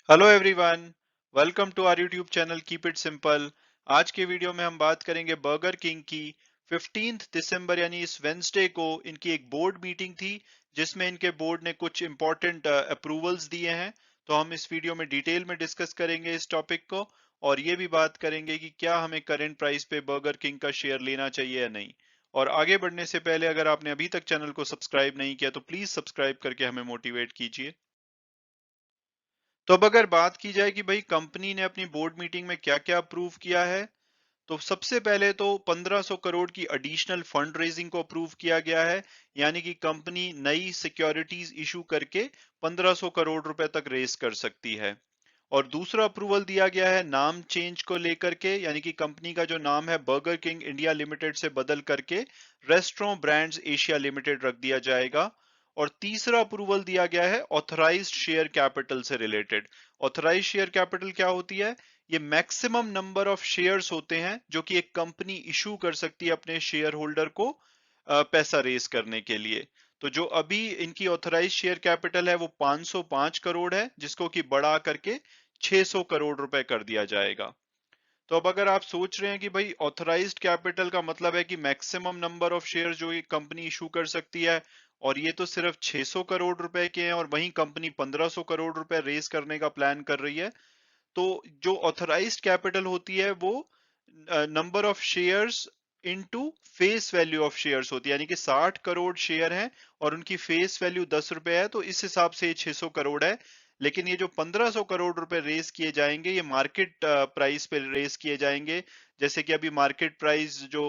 Hello everyone, welcome to our YouTube channel keep it simple. आज के video में हम बात करेंगे बर्गर किंग की। 15 दिसंबर यानी इस वेंसडे को इनकी एक बोर्ड मीटिंग थी जिसमें इनके बोर्ड ने कुछ इंपॉर्टेंट अप्रूवल्स दिए हैं। तो हम इस वीडियो में डिटेल में डिस्कस करेंगे इस टॉपिक को और ये भी बात करेंगे कि क्या हमें करंट प्राइस पे बर्गर किंग का शेयर लेना चाहिए या नहीं। और आगे बढ़ने से पहले अगर आपने अभी तक चैनल को सब्सक्राइब नहीं किया तो प्लीज सब्सक्राइब करके हमें मोटिवेट कीजिए। तो अब अगर बात की जाए कि भाई कंपनी ने अपनी बोर्ड मीटिंग में क्या क्या अप्रूव किया है, तो सबसे पहले तो 1500 करोड़ की एडिशनल फंड रेजिंग को अप्रूव किया गया है। यानी कि कंपनी नई सिक्योरिटीज इशू करके 1500 करोड़ रुपए तक रेज कर सकती है। और दूसरा अप्रूवल दिया गया है नाम चेंज को लेकर के, यानी कि कंपनी का जो नाम है बर्गर किंग इंडिया लिमिटेड से बदल करके रेस्टोरेंट ब्रांड्स एशिया लिमिटेड रख दिया जाएगा। और तीसरा अप्रूवल दिया गया है ऑथराइज्ड शेयर कैपिटल से रिलेटेड। ऑथराइज्ड शेयर कैपिटल क्या होती है? ये मैक्सिमम नंबर ऑफ शेयर्स होते हैं जो कि एक कंपनी इशू कर सकती है अपने शेयर होल्डर को पैसा रेस करने के लिए। तो जो अभी इनकी ऑथराइज शेयर कैपिटल है वो 505 करोड़ है, जिसको कि बढ़ा करके 600 करोड़ रुपए कर दिया जाएगा। तो अब अगर आप सोच रहे हैं कि भाई ऑथराइज्ड कैपिटल का मतलब है कि मैक्सिमम नंबर ऑफ शेयर जो ये कंपनी इशू कर सकती है, और ये तो सिर्फ 600 करोड़ रुपए के हैं और वहीं कंपनी 1500 करोड़ रुपए रेस करने का प्लान कर रही है। तो जो ऑथराइज्ड कैपिटल होती है वो number of shares into face value of shares होती है। यानी कि 60 करोड़ शेयर हैं और उनकी फेस वैल्यू 10 रुपए है, तो इस हिसाब से ये 600 करोड़ है। लेकिन ये जो 1500 करोड़ रुपए रेस किए जाएंगे ये मार्केट प्राइस पे रेस किए जाएंगे। जैसे कि अभी मार्केट प्राइस जो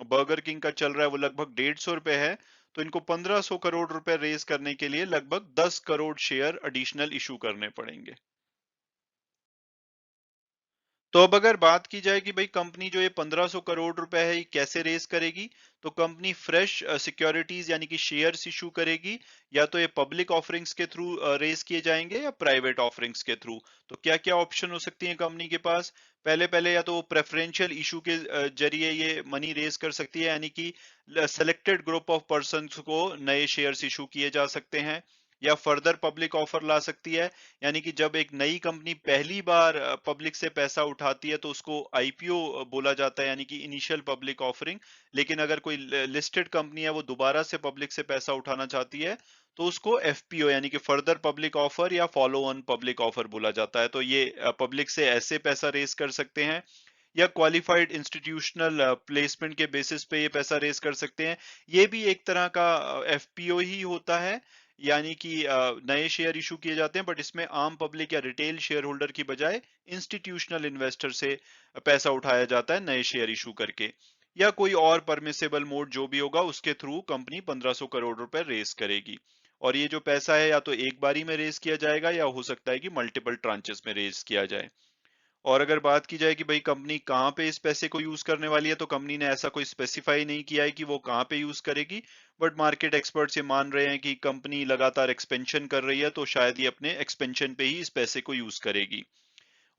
बर्गर किंग का चल रहा है वो लगभग 150 रुपए है। तो इनको 1500 करोड़ रुपए रेस करने के लिए लगभग 10 करोड़ शेयर एडिशनल इशू करने पड़ेंगे। तो अब अगर बात की जाए कि भाई कंपनी जो ये 1500 करोड़ रुपए है ये कैसे रेस करेगी, तो कंपनी फ्रेश सिक्योरिटीज यानी कि शेयर्स इशू करेगी। या तो ये पब्लिक ऑफरिंग्स के थ्रू रेस किए जाएंगे या प्राइवेट ऑफरिंग्स के थ्रू। तो क्या क्या ऑप्शन हो सकती है कंपनी के पास? पहले पहले या तो प्रेफरेंशियल इशू के जरिए ये मनी रेस कर सकती है, यानी कि सेलेक्टेड ग्रुप ऑफ पर्संस को नए शेयर्स इशू किए जा सकते हैं। या फर्दर पब्लिक ऑफर ला सकती है, यानी कि जब एक नई कंपनी पहली बार पब्लिक से पैसा उठाती है तो उसको आईपीओ बोला जाता है, यानी कि इनिशियल पब्लिक ऑफरिंग। लेकिन अगर कोई लिस्टेड कंपनी है वो दोबारा से पब्लिक से पैसा उठाना चाहती है तो उसको एफपीओ यानी कि फर्दर पब्लिक ऑफर या फॉलो ऑन पब्लिक ऑफर बोला जाता है। तो ये पब्लिक से ऐसे पैसा रेस कर सकते हैं या क्वालिफाइड इंस्टीट्यूशनल प्लेसमेंट के बेसिस पे ये पैसा रेस कर सकते हैं। ये भी एक तरह का एफपीओ ही होता है। यानी कि नए शेयर इशू किए जाते हैं, बट इसमें आम पब्लिक या रिटेल शेयर होल्डर की बजाय इंस्टीट्यूशनल इन्वेस्टर से पैसा उठाया जाता है नए शेयर इशू करके। या कोई और परमिसेबल मोड जो भी होगा उसके थ्रू कंपनी 1500 करोड़ रुपए रेस करेगी। और ये जो पैसा है या तो एक बारी में रेस किया जाएगा या हो सकता है कि मल्टीपल ट्रांचेस में रेस किया जाए। और अगर बात की जाए कि भाई कंपनी कहाँ पे इस पैसे को यूज करने वाली है, तो कंपनी ने ऐसा कोई स्पेसिफाई नहीं किया है कि वो कहाँ पे यूज करेगी। बट मार्केट एक्सपर्ट्स ये मान रहे हैं कि कंपनी लगातार एक्सपेंशन कर रही है तो शायद ये अपने एक्सपेंशन पे ही इस पैसे को यूज करेगी।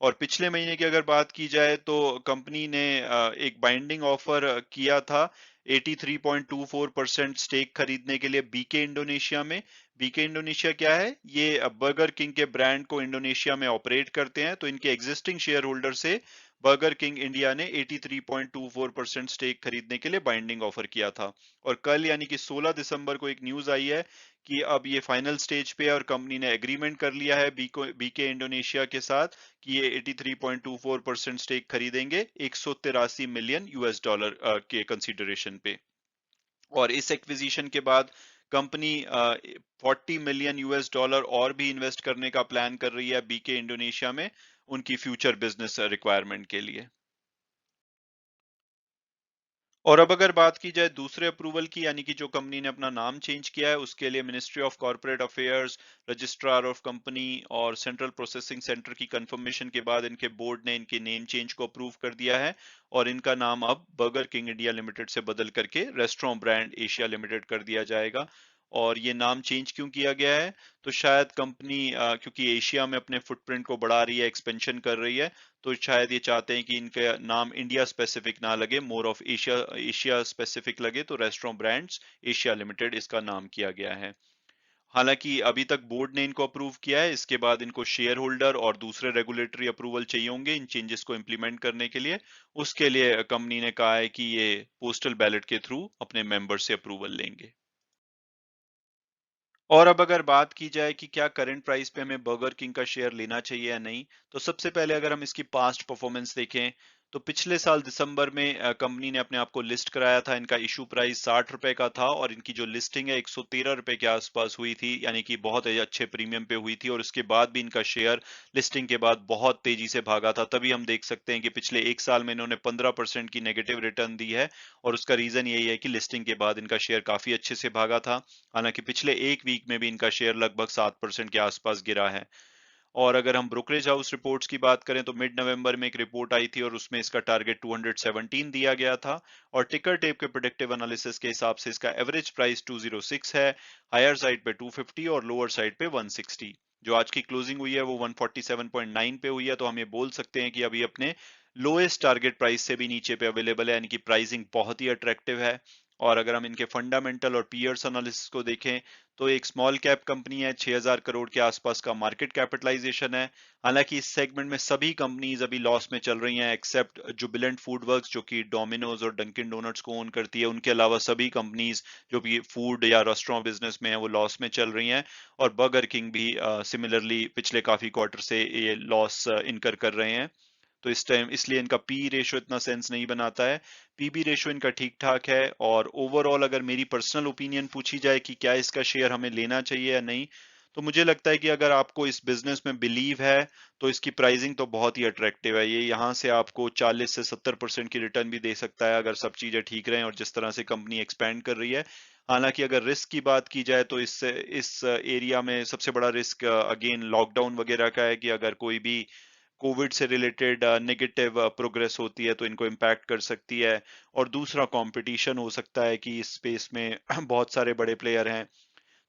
और पिछले महीने की अगर बात की जाए तो कंपनी ने एक बाइंडिंग ऑफर किया था 83.24% स्टेक खरीदने के लिए बीके इंडोनेशिया में। बीके इंडोनेशिया क्या है? ये बर्गर किंग के ब्रांड को इंडोनेशिया में ऑपरेट करते हैं, तो इनके एग्जिस्टिंग शेयर होल्डर से बर्गर किंग इंडिया ने 83.24% स्टेक खरीदने के लिए बाइंडिंग ऑफर किया था। और कल यानी कि 16 दिसंबर को एक न्यूज आई है कि अब ये फाइनल स्टेज पे है और कंपनी ने एग्रीमेंट कर लिया है बीके इंडोनेशिया के साथ कि ये 83.24% स्टेक खरीदेंगे 183 मिलियन यूएस डॉलर के कंसीडरेशन पे। और इस एक्विजिशन के बाद कंपनी 40 मिलियन यूएस डॉलर और भी इन्वेस्ट करने का प्लान कर रही है बीके इंडोनेशिया में उनकी फ्यूचर बिजनेस रिक्वायरमेंट के लिए। और अब अगर बात की जाए दूसरे अप्रूवल की, यानी कि जो कंपनी ने अपना नाम चेंज किया है उसके लिए ministry of corporate affairs, registrar of company और सेंट्रल प्रोसेसिंग सेंटर की कंफर्मेशन के बाद इनके बोर्ड ने इनके नेम चेंज को अप्रूव कर दिया है। और इनका नाम अब बर्गर किंग इंडिया लिमिटेड से बदल करके रेस्टोरेंट ब्रांड एशिया लिमिटेड कर दिया जाएगा। और ये नाम चेंज क्यों किया गया है? तो शायद कंपनी क्योंकि एशिया में अपने फुटप्रिंट को बढ़ा रही है, एक्सपेंशन कर रही है, तो शायद ये चाहते हैं कि इनका नाम इंडिया स्पेसिफिक ना लगे, more of Asia Asia specific लगे, तो रेस्टोरेंट ब्रांड्स एशिया लिमिटेड इसका नाम किया गया है। हालांकि अभी तक बोर्ड ने इनको अप्रूव किया है, इसके बाद इनको शेयर होल्डर और दूसरे रेगुलेटरी अप्रूवल चाहिए होंगे इन चेंजेस को इम्प्लीमेंट करने के लिए। उसके लिए कंपनी ने कहा है कि ये पोस्टल बैलेट के थ्रू अपने मेंबर से अप्रूवल लेंगे। और अब अगर बात की जाए कि क्या करंट प्राइस पे हमें बर्गर किंग का शेयर लेना चाहिए या नहीं, तो सबसे पहले अगर हम इसकी पास्ट परफॉर्मेंस देखें, तो पिछले साल दिसंबर में कंपनी ने अपने आप को लिस्ट कराया था। इनका इशू प्राइस 60 रुपए का था और इनकी जो लिस्टिंग है 113 रुपए के आसपास हुई थी, यानी कि बहुत ही अच्छे प्रीमियम पे हुई थी। और उसके बाद भी इनका शेयर लिस्टिंग के बाद बहुत तेजी से भागा था। तभी हम देख सकते हैं कि पिछले एक साल में इन्होंने 15% की नेगेटिव रिटर्न दी है। और उसका रीजन यही है कि लिस्टिंग के बाद इनका शेयर काफी अच्छे से भागा था। हालांकि पिछले एक वीक में भी इनका शेयर लगभग 7% के आसपास गिरा है। और अगर हम ब्रोकरेज हाउस रिपोर्ट्स की बात करें, तो मिड नवंबर में एक रिपोर्ट आई थी और उसमें इसका टारगेट 217 दिया गया था। और टिकर टेप के प्रेडिक्टिव एनालिसिस के हिसाब से इसका एवरेज प्राइस 206 है, हायर साइड पे 250 और लोअर साइड पे 160। जो आज की क्लोजिंग हुई है वो 147.9 पे हुई है, तो हम ये बोल सकते हैं कि अभी अपने लोएस्ट टारगेट प्राइस से भी नीचे पे अवेलेबल है, यानी कि प्राइसिंग बहुत ही अट्रैक्टिव है। और अगर हम इनके फंडामेंटल और पीयर्स एनालिसिस को देखें, तो एक स्मॉल कैप कंपनी है, 6000 करोड़ के आसपास का मार्केट कैपिटलाइजेशन है। हालांकि इस सेगमेंट में सभी कंपनीज अभी लॉस में चल रही हैं एक्सेप्ट जुबिलेंट फूड वर्क्स, जो कि डोमिनोज और डंकिन डोनट्स को ओन करती है। उनके अलावा सभी कंपनीज जो भी फूड या रेस्टोरेंट बिजनेस में है वो लॉस में चल रही हैं। और बर्गर किंग भी सिमिलरली पिछले काफी क्वार्टर से ये लॉस इनकर कर रहे हैं। तो इस टाइम इसलिए इनका पी रेशियो इतना सेंस नहीं बनाता है। पीबी रेशियो इनका ठीक ठाक है। और ओवरऑल अगर मेरी पर्सनल ओपिनियन पूछी जाए कि क्या इसका शेयर हमें लेना चाहिए या नहीं, तो मुझे लगता है कि अगर आपको इस बिजनेस में बिलीव है, तो इसकी प्राइसिंग तो बहुत ही अट्रैक्टिव है। ये यहाँ से आपको 40 से 70% की रिटर्न भी दे सकता है अगर सब चीजें ठीक रहें और जिस तरह से कंपनी एक्सपैंड कर रही है। हालांकि अगर रिस्क की बात की जाए, तो इस एरिया में सबसे बड़ा रिस्क अगेन लॉकडाउन वगैरह का है, कि अगर कोई भी कोविड से रिलेटेड नेगेटिव प्रोग्रेस होती है तो इनको इम्पैक्ट कर सकती है। और दूसरा कंपटीशन हो सकता है कि इस स्पेस में बहुत सारे बड़े प्लेयर हैं,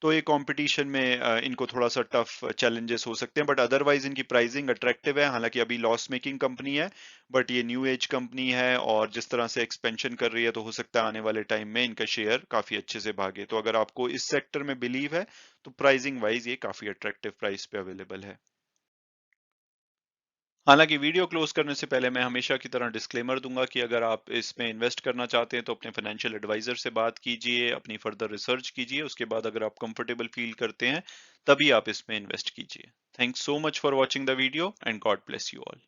तो ये कंपटीशन में इनको थोड़ा सा टफ चैलेंजेस हो सकते हैं। बट अदरवाइज इनकी प्राइसिंग अट्रैक्टिव है। हालांकि अभी लॉस मेकिंग कंपनी है, बट ये न्यू एज कंपनी है और जिस तरह से एक्सपेंशन कर रही है, तो हो सकता है आने वाले टाइम में इनका शेयर काफी अच्छे से भागे। तो अगर आपको इस सेक्टर में बिलीव है, तो प्राइसिंग वाइज ये काफी अट्रैक्टिव प्राइस पे अवेलेबल है। हालांकि वीडियो क्लोज करने से पहले मैं हमेशा की तरह डिस्क्लेमर दूंगा कि अगर आप इसमें इन्वेस्ट करना चाहते हैं, तो अपने फाइनेंशियल एडवाइजर से बात कीजिए, अपनी फर्दर रिसर्च कीजिए। उसके बाद अगर आप कंफर्टेबल फील करते हैं, तभी आप इसमें इन्वेस्ट कीजिए। Thanks so much for watching the video and God bless you all.